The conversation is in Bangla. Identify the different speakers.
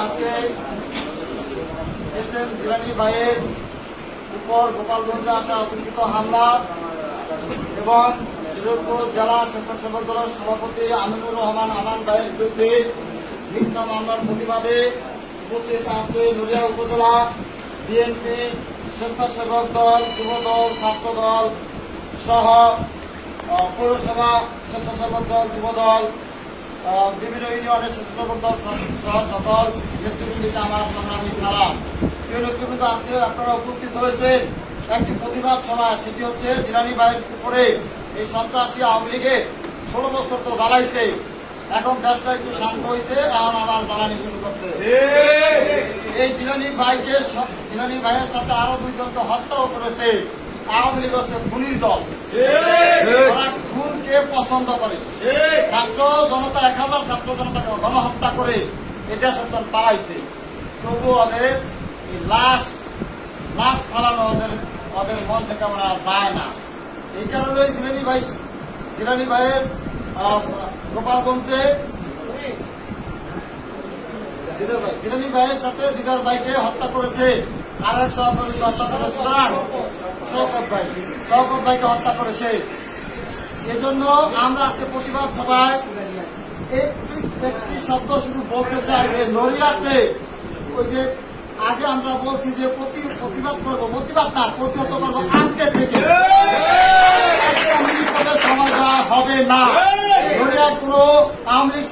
Speaker 1: আজকে এস এম জিলানী ভাইয়ের উপর গোপালগঞ্জে আসা অতর্কিত হামলা এবং শরীয়তপুর জেলা স্বেচ্ছাসেবক দলের সভাপতি আমিনুর রহমান আমান ভাইয়ের বিরুদ্ধে মিথ্যা মামলার প্রতিবাদে উপস্থিত আজকে নড়িয়া উপজেলা বিএনপি স্বেচ্ছাসেবক দল, যুব দল, ছাত্র দল সহ পৌরসভা স্বেচ্ছাসেবক দল, যুব দল, বিভিন্ন ইউনিয়নের স্বেচ্ছাসেবক দল সহ সকল নেতৃবৃন্দকে আমার সংগ্রামী সালাম। প্রিয় নেতৃবৃন্দ, আজকে আপনারা উপস্থিত হয়েছেন একটি প্রতিবাদ সভা। সেটি হচ্ছে জিলানী ভাইয়ের উপরে এই সন্ত্রাসী আওয়ামী লীগের 16 বছর তো জ্বালাইছে, এখন দেশটা একটু শান্ত হয়েছে, এখন আবার জ্বালানি শুরু করছে। এই জিলানী ভাইয়ের সাথে আরো দুইজনকে হত্যাও করেছে। আওয়ামী লীগ হচ্ছে খুনির দল, ওরা খুনকে পছন্দ করে। ছাত্র জনতা 1000 ছাত্র জনতাকে গণহত্যা করে এটা সন্তান পালাইছে, তবু ওদের লাশ ফালানো ওদের মন থেকে আমরা যায় না। এই কারণে জিলানী ভাইয়ের গোপালগঞ্জে জিলানী ভাইয়ের সাথে দিদার ভাইকে হত্যা করেছে, আর এক সহকর্মীকে হত্যা করেছে, সুতরাং শওকত ভাইকে হত্যা করেছে। এজন্য আমরা আজকে প্রতিবাদ সভায় একটি শব্দ শুধু বলতে চাই যে নড়িয়াতে ওই যে আগে আমরা বলছি যে প্রতিবাদ করবো, প্রতিবাদ না প্রতিহত করবো আজকে থেকে সময় দেওয়া হবে না। নড়িয়া কোনো আওয়ামী লীগ